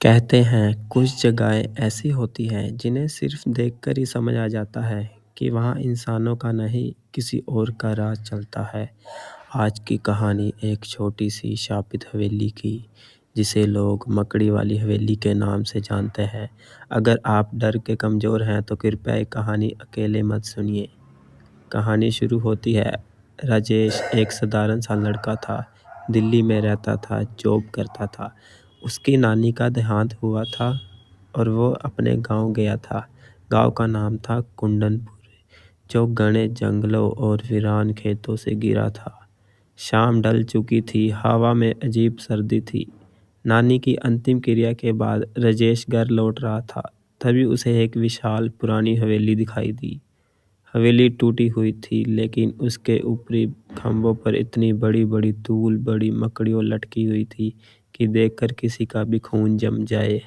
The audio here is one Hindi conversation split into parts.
कहते हैं कुछ जगहें ऐसी होती हैं जिन्हें सिर्फ देखकर ही समझ आ जाता है कि वहाँ इंसानों का नहीं किसी और का राज चलता है। आज की कहानी एक छोटी सी शापित हवेली की जिसे लोग मकड़ी वाली हवेली के नाम से जानते हैं। अगर आप डर के कमज़ोर हैं तो कृपया ये कहानी अकेले मत सुनिए। कहानी शुरू होती है। राजेश एक साधारण सा लड़का था। दिल्ली में रहता था, जॉब करता था। उसकी नानी का देहांत हुआ था और वो अपने गांव गया था। गांव का नाम था कुंदनपुर, जो घने जंगलों और वीरान खेतों से घिरा था। शाम ढल चुकी थी, हवा में अजीब सर्दी थी। नानी की अंतिम क्रिया के बाद राजेश घर लौट रहा था। तभी उसे एक विशाल पुरानी हवेली दिखाई दी। हवेली टूटी हुई थी, लेकिन उसके ऊपरी खंभों पर इतनी बड़ी बड़ी धूल बड़ी मकड़ियों लटकी हुई थी कि देखकर किसी का भी खून जम जाए।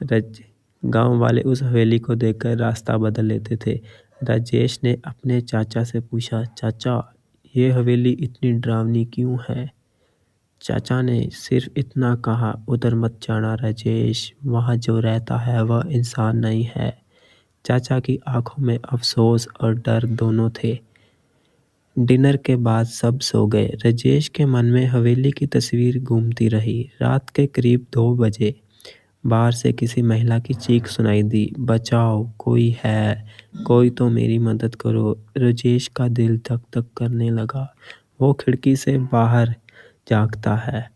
रज गांव वाले उस हवेली को देखकर रास्ता बदल लेते थे। राजेश ने अपने चाचा से पूछा, चाचा, ये हवेली इतनी डरावनी क्यों है? चाचा ने सिर्फ इतना कहा, उधर मत जाना राजेश, वहाँ जो रहता है वह इंसान नहीं है। चाचा की आंखों में अफसोस और डर दोनों थे। डिनर के बाद सब सो गए। राजेश के मन में हवेली की तस्वीर घूमती रही। रात के करीब 2 बजे बाहर से किसी महिला की चीख सुनाई दी, बचाओ, कोई है, कोई तो मेरी मदद करो। राजेश का दिल धक धक करने लगा। वो खिड़की से बाहर झांकता है।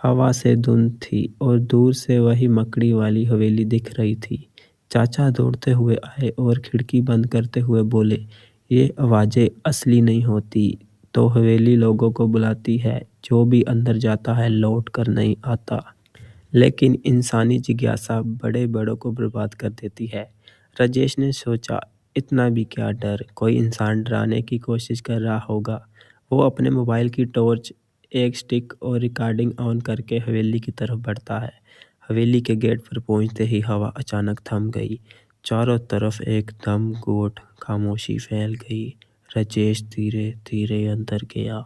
हवा से धुंध थी और दूर से वही मकड़ी वाली हवेली दिख रही थी। चाचा दौड़ते हुए आए और खिड़की बंद करते हुए बोले, ये आवाज़ें असली नहीं होती तो हवेली लोगों को बुलाती है। जो भी अंदर जाता है लौट कर नहीं आता। लेकिन इंसानी जिज्ञासा बड़े बड़ों को बर्बाद कर देती है। राजेश ने सोचा, इतना भी क्या डर, कोई इंसान डराने की कोशिश कर रहा होगा। वो अपने मोबाइल की टॉर्च, एक स्टिक और रिकॉर्डिंग ऑन करके हवेली की तरफ बढ़ता है। हवेली के गेट पर पहुंचते ही हवा अचानक थम गई। चारों तरफ एकदम घोट खामोशी फैल गई। राजेश धीरे धीरे अंदर गया।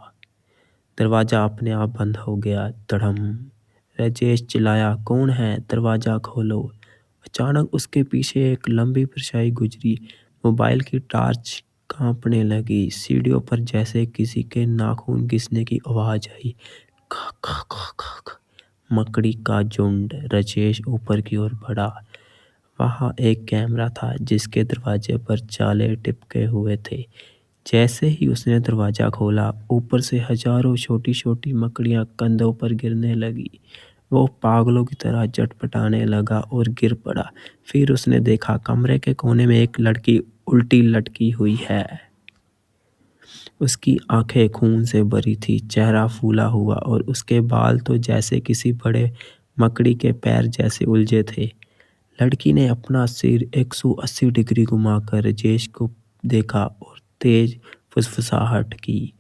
दरवाजा अपने आप बंद हो गया। धड़म। राजेश चिल्लाया, कौन है, दरवाजा खोलो। अचानक उसके पीछे एक लंबी परछाई गुजरी। मोबाइल की टॉर्च कांपने लगी। सीढ़ियों पर जैसे किसी के नाखून घिसने की आवाज आई। खा खा खा खा खा। मकड़ी का झुंड। राजेश ऊपर की ओर बढ़ा। वहां एक कैमरा था जिसके दरवाजे पर जाले टिपके हुए थे। जैसे ही उसने दरवाजा खोला, ऊपर से हजारों छोटी छोटी मकड़ियां कंधों पर गिरने लगी। वो पागलों की तरह झटपटाने लगा और गिर पड़ा। फिर उसने देखा, कमरे के कोने में एक लड़की उल्टी लटकी हुई है। उसकी आंखें खून से भरी थी, चेहरा फूला हुआ और उसके बाल तो जैसे किसी बड़े मकड़ी के पैर जैसे उलझे थे। लड़की ने अपना सिर 180 डिग्री घुमाकर राजेश को देखा और तेज फुसफुसाहट की,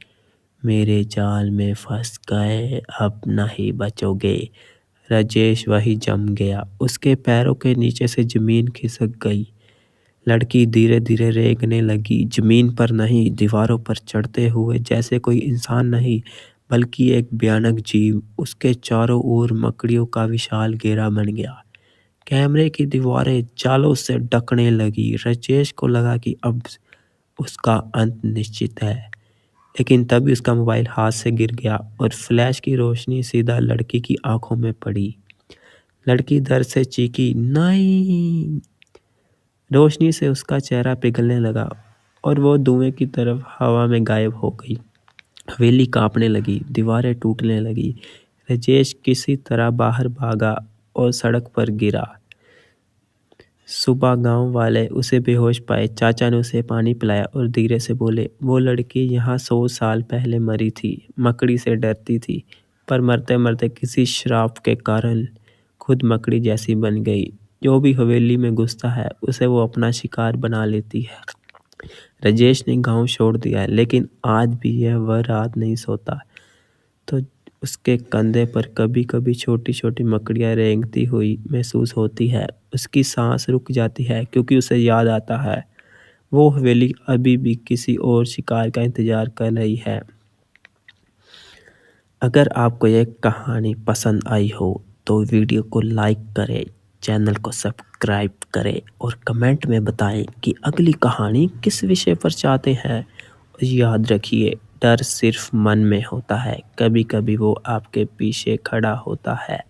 मेरे जाल में फंस गए, अब नहीं बचोगे। राजेश वही जम गया। उसके पैरों के नीचे से जमीन खिसक गई। लड़की धीरे धीरे रेंगने लगी, जमीन पर नहीं, दीवारों पर चढ़ते हुए, जैसे कोई इंसान नहीं बल्कि एक भयानक जीव। उसके चारों ओर मकड़ियों का विशाल घेरा बन गया। कैमरे की दीवारें जालों से ढकने लगी। राजेश को लगा कि अब उसका अंत निश्चित है। लेकिन तभी उसका मोबाइल हाथ से गिर गया और फ्लैश की रोशनी सीधा लड़की की आंखों में पड़ी। लड़की दर्द से चीखी, नहीं। रोशनी से उसका चेहरा पिघलने लगा और वो धुएं की तरफ हवा में गायब हो गई। हवेली कांपने लगी, दीवारें टूटने लगी। राजेश किसी तरह बाहर भागा और सड़क पर गिरा। सुबह गांव वाले उसे बेहोश पाए। चाचा ने उसे पानी पिलाया और धीरे से बोले, वो लड़की यहाँ 100 साल पहले मरी थी। मकड़ी से डरती थी, पर मरते मरते किसी श्राप के कारण खुद मकड़ी जैसी बन गई। जो भी हवेली में घुसता है उसे वो अपना शिकार बना लेती है। राजेश ने गांव छोड़ दिया है, लेकिन आज भी वह रात नहीं सोता। तो उसके कंधे पर कभी कभी छोटी छोटी मकड़ियाँ रेंगती हुई महसूस होती है। उसकी सांस रुक जाती है क्योंकि उसे याद आता है वो हवेली अभी भी किसी और शिकार का इंतजार कर रही है। अगर आपको यह कहानी पसंद आई हो तो वीडियो को लाइक करें, चैनल को सब्सक्राइब करें और कमेंट में बताएं कि अगली कहानी किस विषय पर चाहते हैं। और याद रखिए, डर सिर्फ मन में होता है, कभी कभी वो आपके पीछे खड़ा होता है।